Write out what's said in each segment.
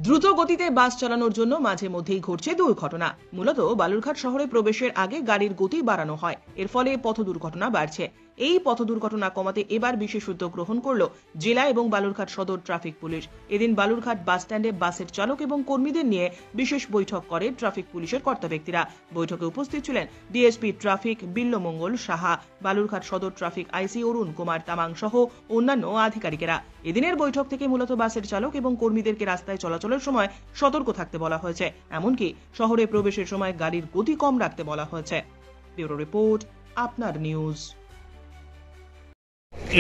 দ্রুত গতিতে বাস চালানোর জন্য মাঝে মধ্যেই ঘটছে দুর্ঘটনা। মূলত বালুরঘাট শহরে প্রবেশের আগে গাড়ির গতি বাড়ানো হয়, এর ফলে পথ দুর্ঘটনা বাড়ছে। এই পথ দুর্ঘটনা কমাতে এবার বিশেষ উদ্যোগ গ্রহণ করলো জেলা এবং বালুরঘাট সদর ট্রাফিক পুলিশ। এদিন বালুরঘাট বাস স্ট্যান্ডে বাসের চালক এবং কর্মীদের নিয়ে বিশেষ বৈঠক করে ট্রাফিক পুলিশের কর্তা ব্যক্তিরা। বৈঠকে উপস্থিত ছিলেন ডিএসপি ট্রাফিক বিল্লমঙ্গল সাহা, বালুরঘাট সদর ট্রাফিক আইসি অরুণ কুমার তামাং সহ অন্যান্য আধিকারিকেরা। এদিনের বৈঠক থেকে মূলত বাসের চালক এবং কর্মীদেরকে রাস্তায় চলাচলের সময় সতর্ক থাকতে বলা হয়েছে, এমনকি শহরে প্রবেশের সময় গাড়ির গতি কম রাখতে বলা হয়েছে। ব্যুরো রিপোর্ট, আপনার নিউজ।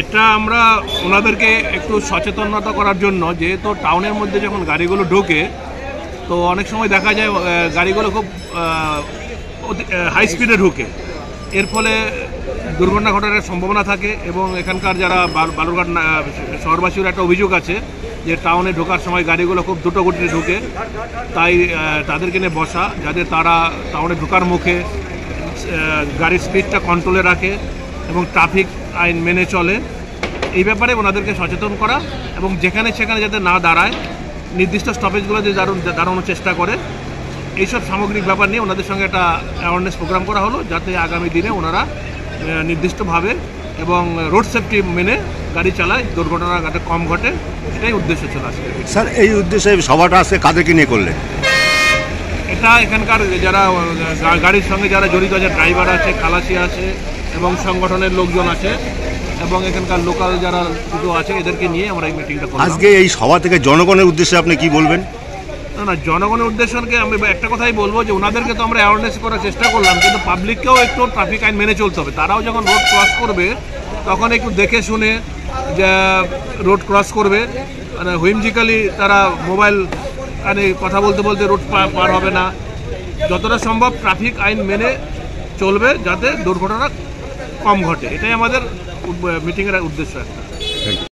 এটা আমরা ওনাদেরকে একটু সচেতনতা করার জন্য, যেহেতু টাউনের মধ্যে যখন গাড়িগুলো ঢোকে তো অনেক সময় দেখা যায় গাড়িগুলো খুব হাই স্পিডে ঢোকে, এর ফলে দুর্ঘটনা ঘটার সম্ভাবনা থাকে। এবং এখানকার যারা বালুরঘাট শহরবাসীর একটা অভিযোগ আছে যে টাউনে ঢোকার সময় গাড়িগুলো খুব দ্রুত গতিতে ঢোকে, তাই তাদেরকে নিয়ে বসা যাতে তারা টাউনে ঢোকার মুখে গাড়ির স্পিডটা কন্ট্রোলে রাখে এবং ট্রাফিক আইন মেনে চলে। এই ব্যাপারে ওনাদেরকে সচেতন করা এবং যেখানে সেখানে যাতে না দাঁড়ায়, নির্দিষ্ট স্টপেজগুলোতে দাঁড়ানোর চেষ্টা করে, এইসব সামগ্রিক ব্যাপার নিয়ে ওনাদের সঙ্গে একটা অ্যাওয়ারনেস প্রোগ্রাম করা হলো, যাতে আগামী দিনে ওনারা নির্দিষ্টভাবে এবং রোড সেফটি মেনে গাড়ি চালায়, দুর্ঘটনা যাতে কম ঘটে, এটাই উদ্দেশ্য ছিল আজকে। স্যার, এই উদ্দেশ্যে সভাটা আজকে কাদেরকে নিয়ে করলেন? এটা এখানকার যারা গাড়ির সঙ্গে যারা জড়িত আছে, ড্রাইভার আছে, খালাসি আছে এবং সংগঠনের লোকজন আছে এবং এখানকার লোকাল যারা দুটো আছে, এদেরকে নিয়ে আমরা এই মিটিংটা করলাম। আজকে এই সভা থেকে জনগণের উদ্দেশ্যে আপনি কি বলবেন? না, জনগণের উদ্দেশ্যকে আমি একটা কথাই বলবো যে ওনাদেরকে তো আমরা অ্যাওয়ারনেস করার চেষ্টা করলাম, কিন্তু পাবলিককেও একটু ট্রাফিক আইন মেনে চলতে হবে। তারাও যখন রোড ক্রস করবে তখন একটু দেখে শুনে যে রোড ক্রস করবে, মানে হুইমজিক্যালি তারা মোবাইল মানে কথা বলতে বলতে রোড পার হবে না। যতটা সম্ভব ট্রাফিক আইন মেনে চলবে যাতে দুর্ঘটনা কম ঘটে, এটাই আমাদের মিটিংয়ের উদ্দেশ্য একটা।